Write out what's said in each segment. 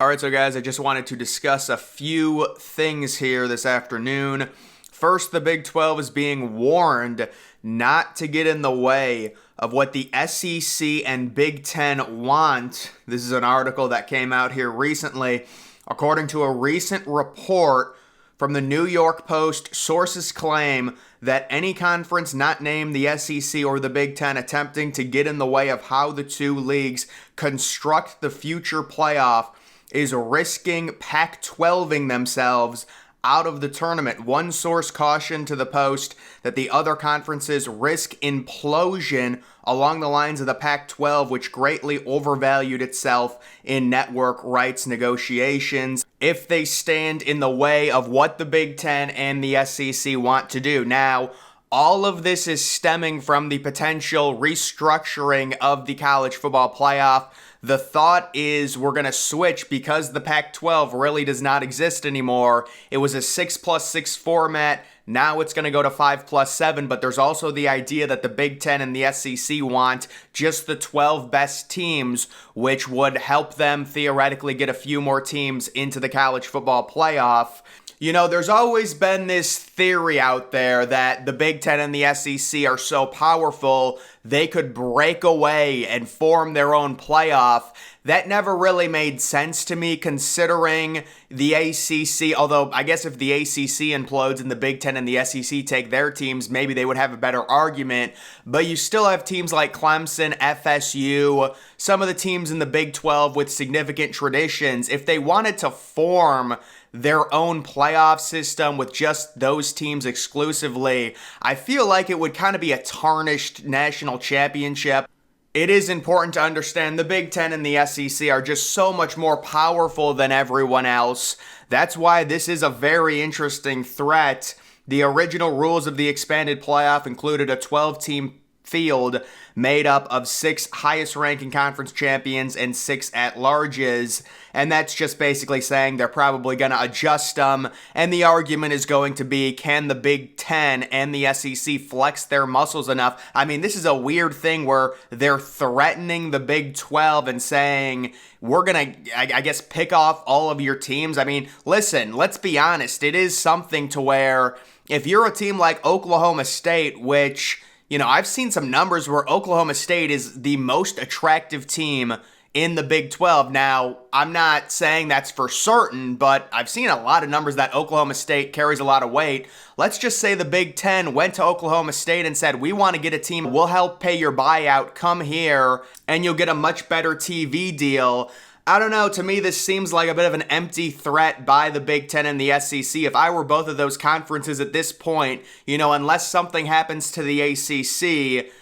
All right, so guys, I just wanted to discuss a few things here this afternoon. First, the Big 12 is being warned not to get in the way of what the SEC and Big 10 want. This is an article that came out here recently. According to a recent report from the New York Post, sources claim that any conference not named the SEC or the Big 10 attempting to get in the way of how the two leagues construct the future playoff is risking Pac-12ing themselves out of the tournament. One source cautioned to the Post that the other conferences risk implosion along the lines of the Pac-12, which greatly overvalued itself in network rights negotiations if they stand in the way of what the Big 10 and the SEC want to do. Now, all of this is stemming from the potential restructuring of the college football playoff. The thought is we're going to switch because the Pac-12 really does not exist anymore. It was a 6+6 format. Now it's going to go to 5+7, but there's also the idea that the Big 10 and the SEC want just the 12 best teams, which would help them theoretically get a few more teams into the college football playoff. You know, there's always been this theory out there that the Big 10 and the SEC are so powerful they could break away and form their own playoff. That never really made sense to me considering the ACC, although I guess if the ACC implodes and the Big 10 and the SEC take their teams, maybe they would have a better argument. But you still have teams like Clemson, FSU, some of the teams in the Big 12 with significant traditions. If they wanted to form their own playoff system with just those teams exclusively, I feel like it would kind of be a tarnished national championship. It is important to understand the Big 10 and the SEC are just so much more powerful than everyone else. That's why this is a very interesting threat. The original rules of the expanded playoff included a 12-team field made up of 6 highest-ranking conference champions and 6 at-larges, and that's just basically saying they're probably going to adjust them, and the argument is going to be, can the Big 10 and the SEC flex their muscles enough? I mean, this is a weird thing where they're threatening the Big 12 and saying, we're going to, I guess, pick off all of your teams. I mean, listen, let's be honest, it is something to where if you're a team like Oklahoma State, which, you know, I've seen some numbers where Oklahoma State is the most attractive team in the Big 12. Now, I'm not saying that's for certain, but I've seen a lot of numbers that Oklahoma State carries a lot of weight. Let's just say the Big 10 went to Oklahoma State and said, we want to get a team, we'll help pay your buyout, come here, and you'll get a much better TV deal. I don't know, to me this seems like a bit of an empty threat by the Big 10 and the SEC. If I were both of those conferences at this point, you know, unless something happens to the ACC,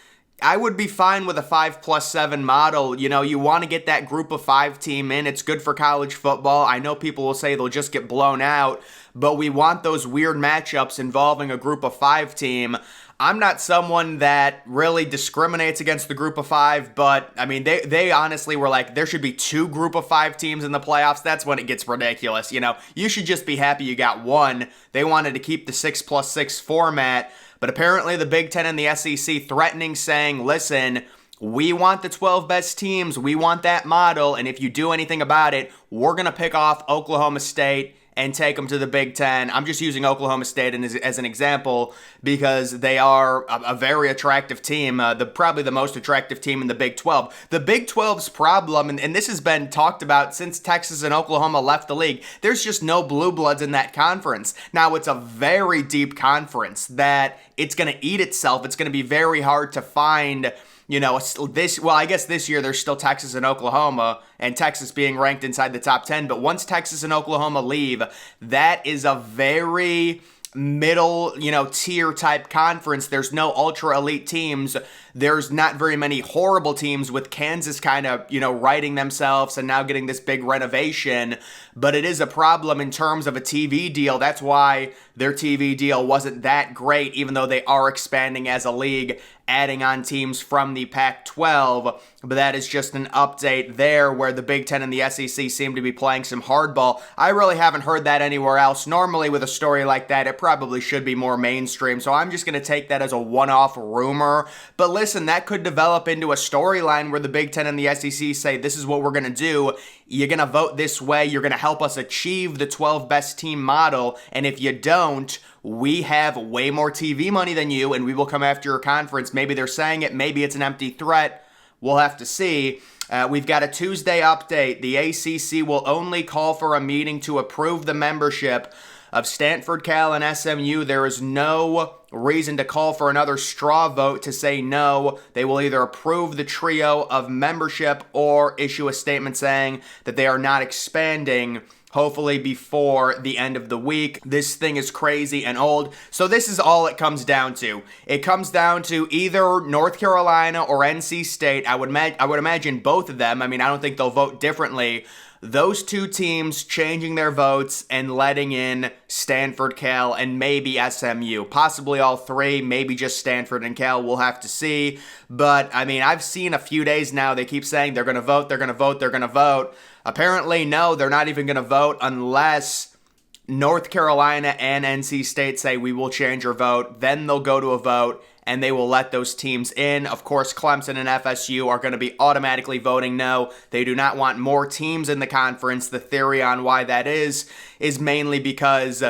I would be fine with a 5+7 model. You know, you want to get that group of 5 team in. It's good for college football. I know people will say they'll just get blown out, but we want those weird matchups involving a group of 5 team. I'm not someone that really discriminates against the group of 5, but I mean, they honestly were like, there should be 2 group of 5 teams in the playoffs. That's when it gets ridiculous. You know, you should just be happy you got 1. They wanted to keep the 6+6 format, but apparently the Big 10 and the SEC threatening, saying, listen, we want the 12 best teams. We want that model. And if you do anything about it, we're going to pick off Oklahoma State and take them to the Big 10. I'm just using Oklahoma State as an example because they are a very attractive team, probably the most attractive team in the Big 12. The Big 12's problem, and this has been talked about since Texas and Oklahoma left the league, there's just no blue bloods in that conference. Now, it's a very deep conference that it's going to eat itself. It's going to be very hard to find, you know, I guess this year there's still Texas and Oklahoma, and Texas being ranked inside the top 10. But once Texas and Oklahoma leave, that is a very middle, you know, tier type conference. There's no ultra elite teams. There's not very many horrible teams, with Kansas kind of, you know, righting themselves and now getting this big renovation. But it is a problem in terms of a TV deal. That's why their TV deal wasn't that great, even though they are expanding as a league. adding on teams from the Pac-12, but that is just an update there where the Big Ten and the SEC seem to be playing some hardball. I really haven't heard that anywhere else. Normally with a story like that, it probably should be more mainstream, so I'm just going to take that as a one-off rumor. But listen, that could develop into a storyline where the Big Ten and the SEC say, this is what we're going to do. You're going to vote this way. You're going to help us achieve the 12 best team model, and if you don't, we have way more TV money than you, and we will come after your conference. Maybe they're saying it. Maybe it's an empty threat. We'll have to see. We've got a Tuesday update. The ACC will only call for a meeting to approve the membership of Stanford, Cal, and SMU. There is no reason to call for another straw vote to say no. They will either approve the trio of membership or issue a statement saying that they are not expanding, hopefully before the end of the week. This thing is crazy and old. So this is all it comes down to. It comes down to either North Carolina or NC State. I would imagine both of them. I mean, I don't think they'll vote differently. Those two teams changing their votes and letting in Stanford, Cal, and maybe SMU. Possibly all three, maybe just Stanford and Cal. We'll have to see. But, I mean, I've seen a few days now, they keep saying they're going to vote, they're going to vote, they're going to vote. Apparently, no, they're not even going to vote unless North Carolina and NC State say we will change our vote. Then they'll go to a vote, and they will let those teams in. Of course, Clemson and FSU are going to be automatically voting no. They do not want more teams in the conference. The theory on why that is mainly because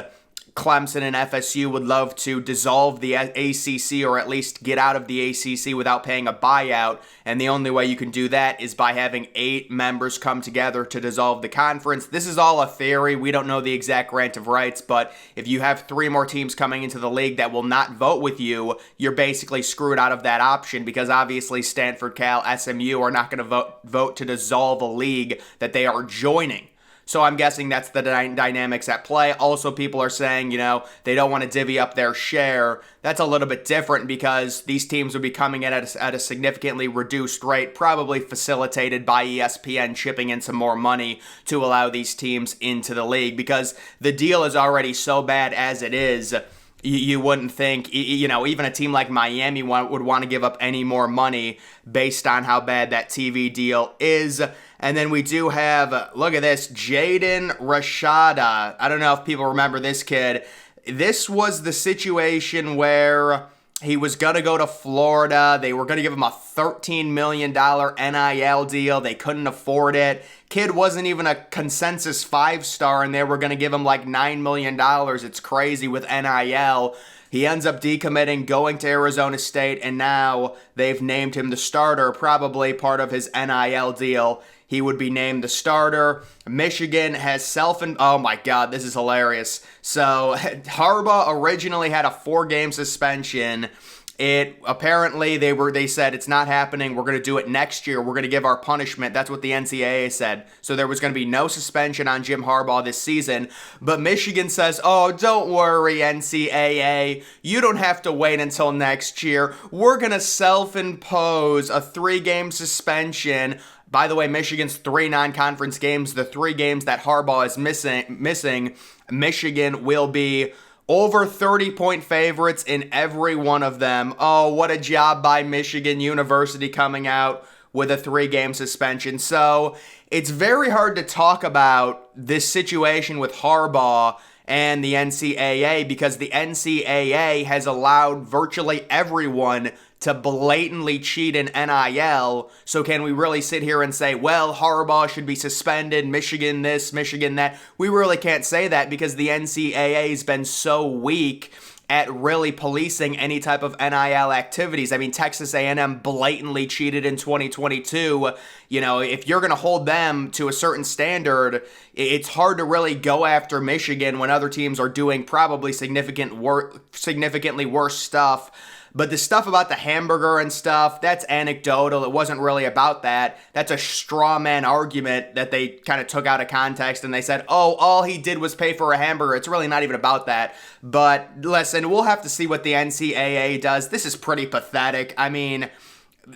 Clemson and FSU would love to dissolve the ACC or at least get out of the ACC without paying a buyout, and the only way you can do that is by having 8 members come together to dissolve the conference. This is all a theory. We don't know the exact grant of rights, but if you have 3 more teams coming into the league that will not vote with you, you're basically screwed out of that option because obviously Stanford, Cal, SMU are not going to vote to dissolve a league that they are joining. So I'm guessing that's the dynamics at play. Also, people are saying, they don't want to divvy up their share. That's a little bit different because these teams would be coming in at a significantly reduced rate, probably facilitated by ESPN chipping in some more money to allow these teams into the league because the deal is already so bad as it is. You wouldn't think, even a team like Miami would want to give up any more money based on how bad that TV deal is. And then we do have, look at this, Jaden Rashada. I don't know if people remember this kid. This was the situation where he was going to go to Florida. They were going to give him a $13 million NIL deal. They couldn't afford it. Kid wasn't even a consensus 5-star, and they were going to give him like $9 million. It's crazy with NIL. He ends up decommitting, going to Arizona State, and now they've named him the starter, probably part of his NIL deal. He would be named the starter. Michigan has oh my God, this is hilarious. So Harbaugh originally had a 4-game suspension. Apparently they said it's not happening. We're going to do it next year. We're going to give our punishment. That's what the NCAA said. So there was going to be no suspension on Jim Harbaugh this season. But Michigan says, oh, don't worry, NCAA. You don't have to wait until next year. We're going to self-impose a 3-game suspension. By the way, Michigan's 3 non-conference games, the 3 games that Harbaugh is missing, Michigan will be over 30-point favorites in every one of them. Oh, what a job by Michigan University coming out with a 3-game suspension. So it's very hard to talk about this situation with Harbaugh and the NCAA because the NCAA has allowed virtually everyone to blatantly cheat in NIL. So can we really sit here and say, well, Harbaugh should be suspended, Michigan this, Michigan that? We really can't say that because the NCAA has been so weak at really policing any type of NIL activities. I mean, Texas A&M blatantly cheated in 2022. If you're going to hold them to a certain standard, it's hard to really go after Michigan when other teams are doing probably significantly worse stuff. But the stuff about the hamburger and stuff, that's anecdotal. It wasn't really about that. That's a straw man argument that they kind of took out of context and they said, oh, all he did was pay for a hamburger. It's really not even about that. But listen, we'll have to see what the NCAA does. This is pretty pathetic. I mean,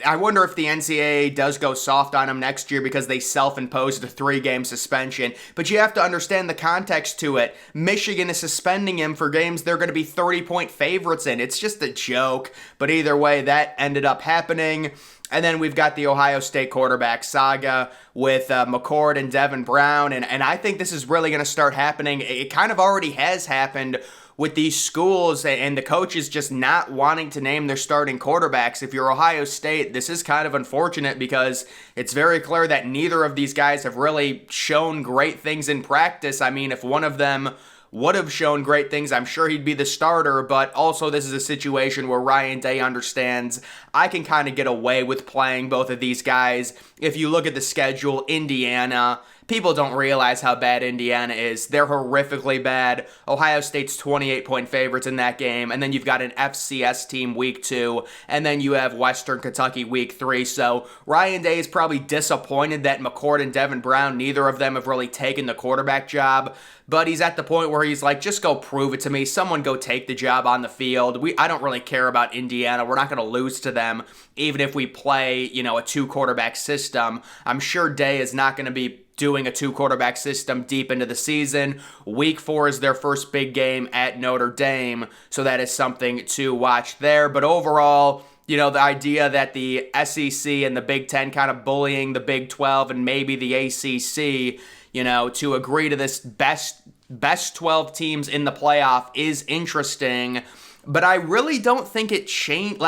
I wonder if the NCAA does go soft on him next year because they self-imposed a 3-game suspension. But you have to understand the context to it. Michigan is suspending him for games they're going to be 30-point favorites in. It's just a joke. But either way, that ended up happening. And then we've got the Ohio State quarterback saga with McCord and Devin Brown. And I think this is really going to start happening. It kind of already has happened with these schools and the coaches just not wanting to name their starting quarterbacks. If you're Ohio State, this is kind of unfortunate because it's very clear that neither of these guys have really shown great things in practice. I mean, if one of them would have shown great things, I'm sure he'd be the starter, but also this is a situation where Ryan Day understands I can kind of get away with playing both of these guys. If you look at the schedule, Indiana, people don't realize how bad Indiana is. They're horrifically bad. Ohio State's 28-point favorites in that game, and then you've got an FCS team week 2, and then you have Western Kentucky week 3. So Ryan Day is probably disappointed that McCord and Devin Brown, neither of them have really taken the quarterback job, but he's at the point where he's like, just go prove it to me. Someone go take the job on the field. I don't really care about Indiana. We're not going to lose to them, even if we play, a 2-quarterback system. I'm sure Day is not going to be doing a 2-quarterback system deep into the season. Week 4 is their first big game at Notre Dame, so that is something to watch there. But overall, the idea that the SEC and the Big Ten kind of bullying the Big 12 and maybe the ACC, to agree to this best 12 teams in the playoff is interesting. But I really don't think it changed.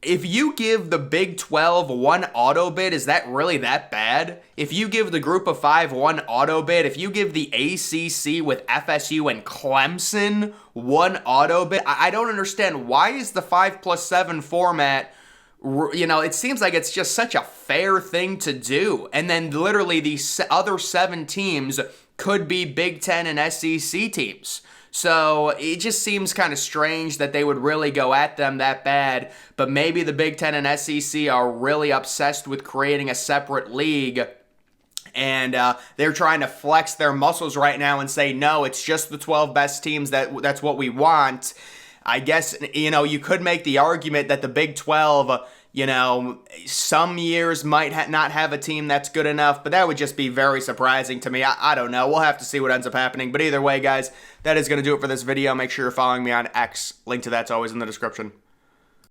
If you give the Big 12 one auto bid, is that really that bad? If you give the Group of 5 one auto bid, if you give the ACC with FSU and Clemson one auto bid, I don't understand. Why is the 5+7 format, it seems like it's just such a fair thing to do. And then literally these other 7 teams could be Big 10 and SEC teams. So it just seems kind of strange that they would really go at them that bad, but maybe the Big Ten and SEC are really obsessed with creating a separate league, and they're trying to flex their muscles right now and say, no, it's just the 12 best teams, that's what we want. I guess, you could make the argument that the Big 12, some years might not have a team that's good enough, but that would just be very surprising to me. I don't know. We'll have to see what ends up happening. But either way, guys, that is going to do it for this video. Make sure you're following me on X. Link to that's always in the description.